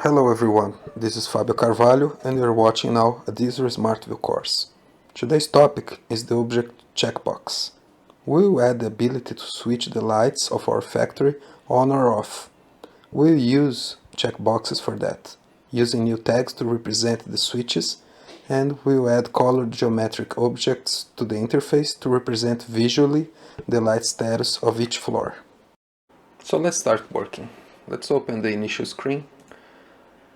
Hello everyone, this is Fabio Carvalho and you're watching now ADISRA SmartView course. Today's topic is the object checkbox. We will add the ability to switch the lights of our factory on or off. We'll use checkboxes for that, using new tags to represent the switches, and we'll add colored geometric objects to the interface to represent visually the light status of each floor. So let's start working. Let's open the initial screen.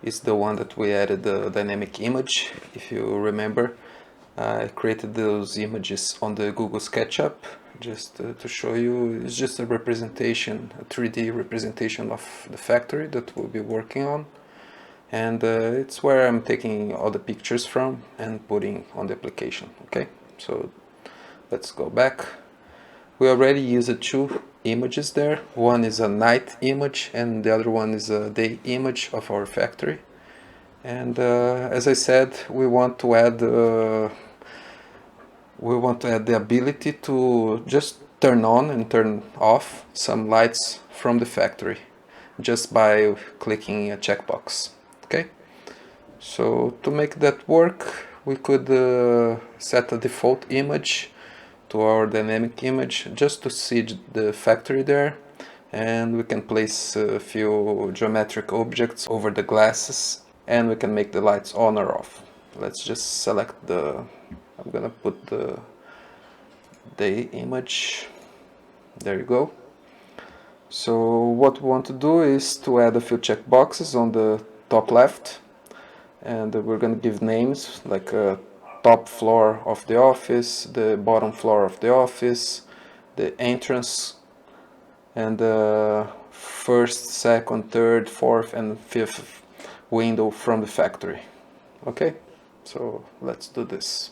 It's the one that we added the dynamic image. If you remember, I created those images on the Google SketchUp just to show you. It's just a representation, a 3D representation of the factory that we'll be working on, and it's where I'm taking all the pictures from and putting on the application. Okay, so let's go back. We already used two images there. One is a night image and the other one is a day image of our factory. And as I said, we want to add the ability to just turn on and turn off some lights from the factory just by clicking a checkbox. Okay, so to make that work, we could set a default image to our dynamic image just to see the factory there, and we can place a few geometric objects over the glasses and we can make the lights on or off. Let's just select I'm gonna put the day image. There you go. So what we want to do is to add a few checkboxes on the top left, and we're gonna give names like top floor of the office, the bottom floor of the office, the entrance, and the first, second, third, fourth, and fifth window from the factory. Okay, so let's do this.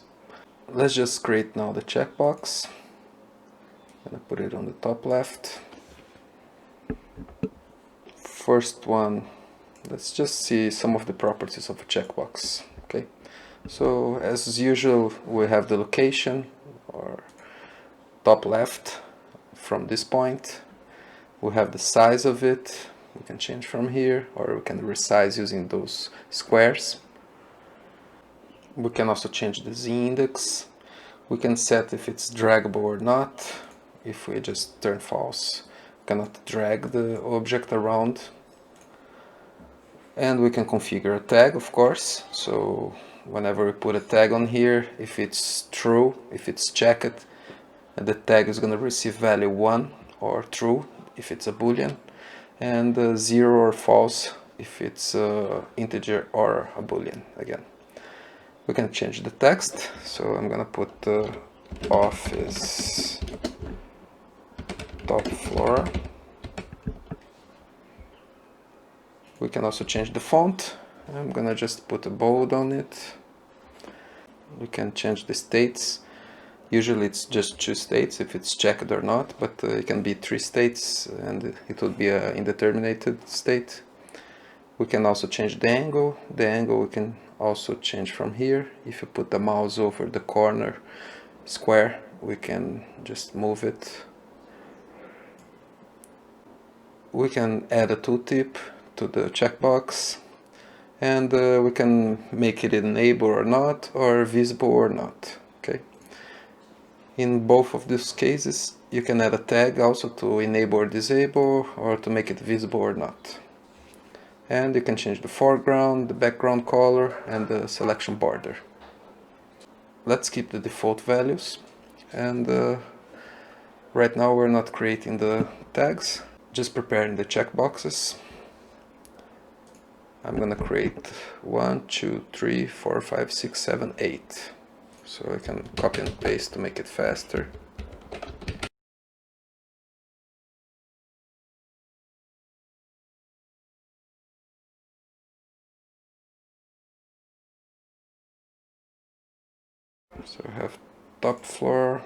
Let's just create now the checkbox. I'm gonna put it on the top left. First one, let's just see some of the properties of a checkbox. Okay. So as usual, we have the location, or top left from this point. We have the size of it. We can change from here, or we can resize using those squares. We can also change the z-index. We can set if it's draggable or not. If we just turn false, we cannot drag the object around. And we can configure a tag, of course. So whenever we put a tag on here, if it's true, if it's checked, the tag is going to receive value 1 or true if it's a boolean, and 0 or false if it's integer or a boolean again. We can change the text, so I'm going to put office top floor. We can also change the font. I'm gonna just put a bold on it. We can change the states. Usually it's just 2 states if it's checked or not, but it can be 3 states and it would be an indeterminate state. We can also change the angle. The angle we can also change from here. If you put the mouse over the corner square, we can just move it. We can add a tooltip to the checkbox, and we can make it enable or not, or visible or not. Okay. In both of these cases, you can add a tag also to enable or disable, or to make it visible or not. And you can change the foreground, the background color, and the selection border. Let's keep the default values, and right now we're not creating the tags, just preparing the checkboxes. I'm gonna create 1, 2, 3, 4, 5, 6, 7, 8. So I can copy and paste to make it faster. So I have top floor,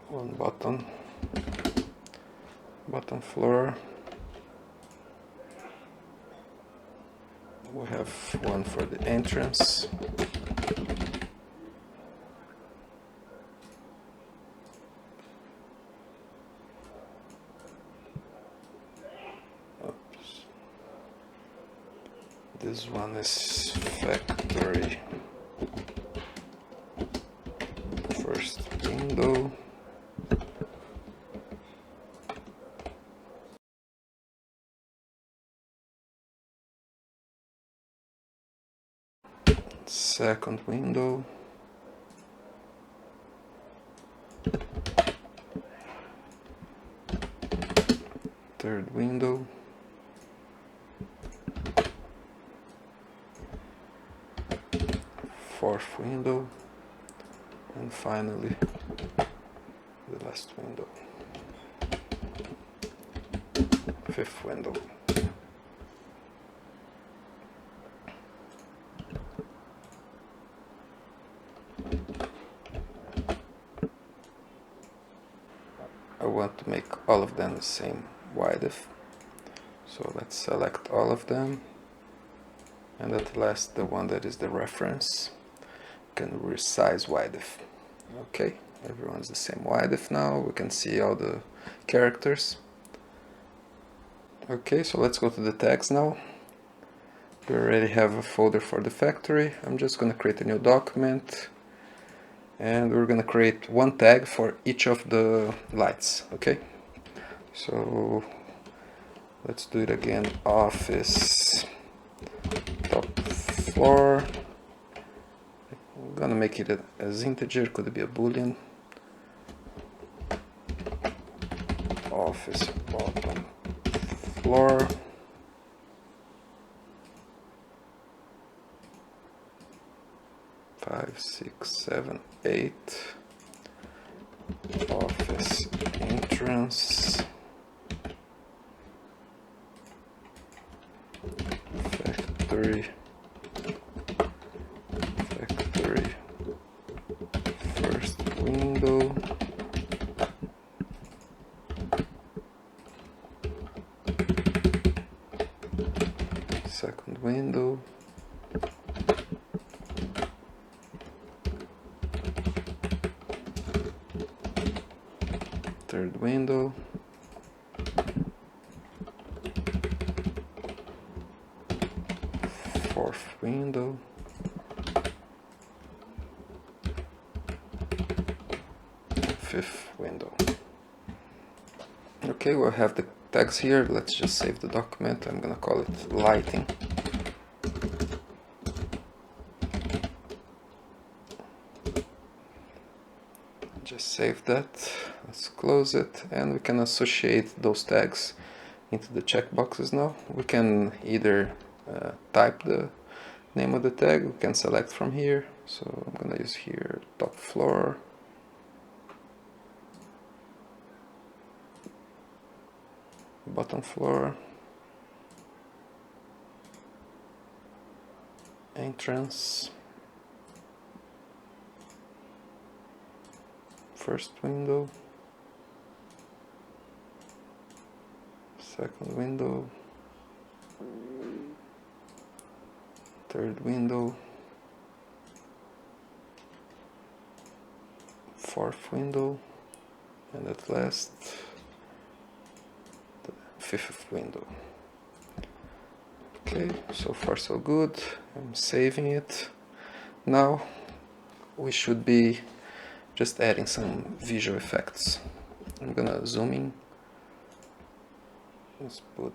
one bottom floor. We have one for the entrance. This one is factory. First window. Second window. Third window. Fourth window. And finally the last window. Fifth window. I want to make all of them the same width, so let's select all of them, and at last the one that is the reference can resize width. Okay, everyone's the same width now. We can see all the characters. Okay, so let's go to the tags now. We already have a folder for the factory. I'm just going to create a new document, and we're going to create one tag for each of the lights. Okay, so let's do it again. Office top floor. I'm gonna make it as integer, could be a boolean. Office bottom floor. Five, 6, 7, 8. Office entrance. Factory. First window. Second window. Third window. Fourth window. Fifth window. Okay, we'll have the tags here. Let's just save the document. I'm gonna call it lighting. Just save that. Let's close it, and we can associate those tags into the checkboxes now. We can either type the name of the tag, we can select from here. So I'm gonna use here top floor. Bottom floor. Entrance. First window. Second window. Third window. Fourth window. And at last the fifth window. Okay, so far so good. I'm saving it. Now we should be just adding some visual effects. I'm gonna zoom in. Let's put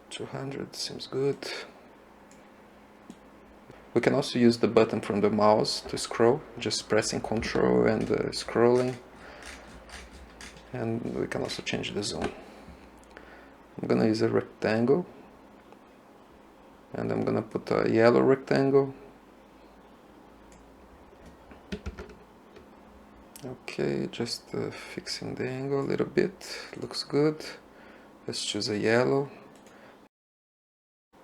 200, seems good. We can also use the button from the mouse to scroll, just pressing Ctrl and scrolling. And we can also change the zoom. I'm gonna use a rectangle, and I'm gonna put a yellow rectangle. Okay, just fixing the angle a little bit, looks good. Let's choose a yellow.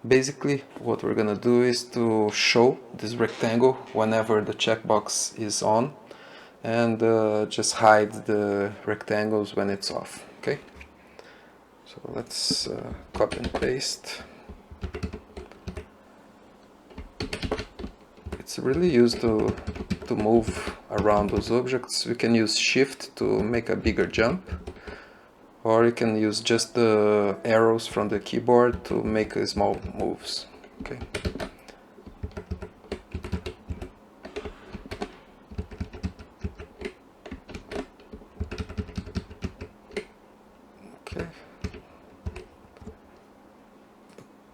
Basically, what we're gonna do is to show this rectangle whenever the checkbox is on, and just hide the rectangles when it's off. Okay, so let's copy and paste. It's really used to move around those objects. We can use Shift to make a bigger jump, or you can use just the arrows from the keyboard to make small moves. Okay. Okay.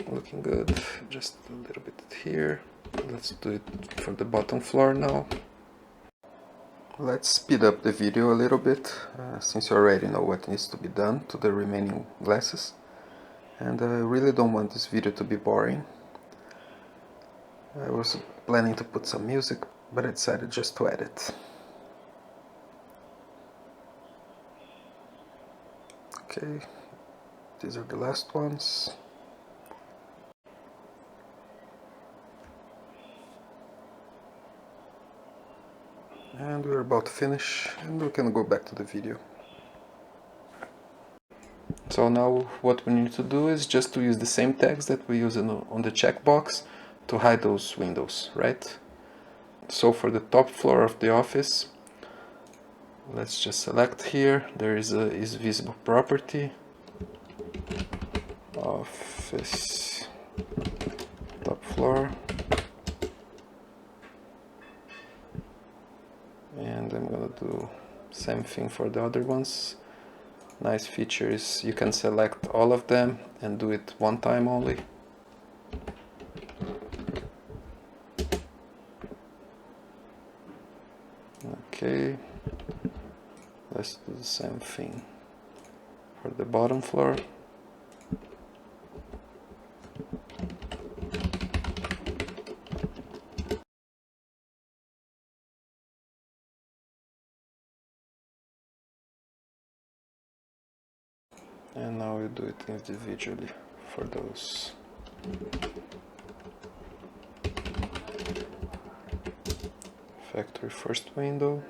Looking good. Just a little bit here. Let's do it for the bottom floor now. Let's speed up the video a little bit, since you already know what needs to be done to the remaining glasses. And I really don't want this video to be boring. I was planning to put some music, but I decided just to add it. Okay, these are the last ones. And we're about to finish, and we can go back to the video. So now what we need to do is just to use the same tags that we use on the checkbox to hide those windows, right? So for the top floor of the office, let's just select here. There is a IsVisible property, office, top floor. And I'm gonna do same thing for the other ones. Nice feature is you can select all of them and do it one time only. Okay, let's do the same thing for the bottom floor. And now we do it individually for those. Factory first window.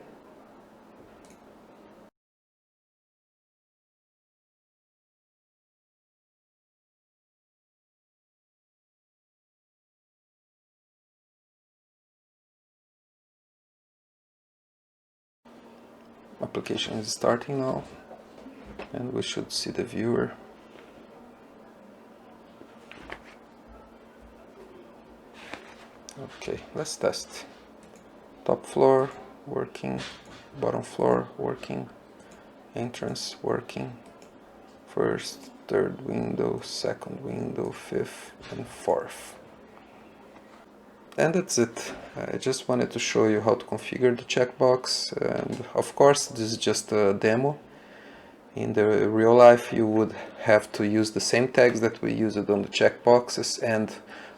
Application is starting now, and we should see the viewer. Okay, let's test. Top floor working, bottom floor working, entrance working, first, third window, second window, fifth and fourth. And that's it. I just wanted to show you how to configure the checkbox, and of course this is just a demo. In the real life you would have to use the same tags that we used on the checkboxes and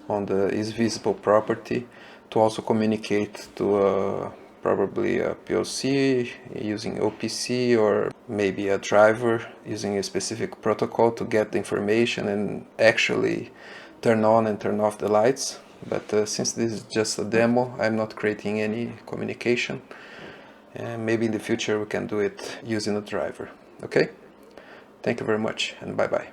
on the IsVisible property to also communicate to probably a PLC using OPC, or maybe a driver using a specific protocol to get the information and actually turn on and turn off the lights. But since this is just a demo, I'm not creating any communication, and maybe in the future we can do it using a driver. Okay? Thank you very much, and bye bye.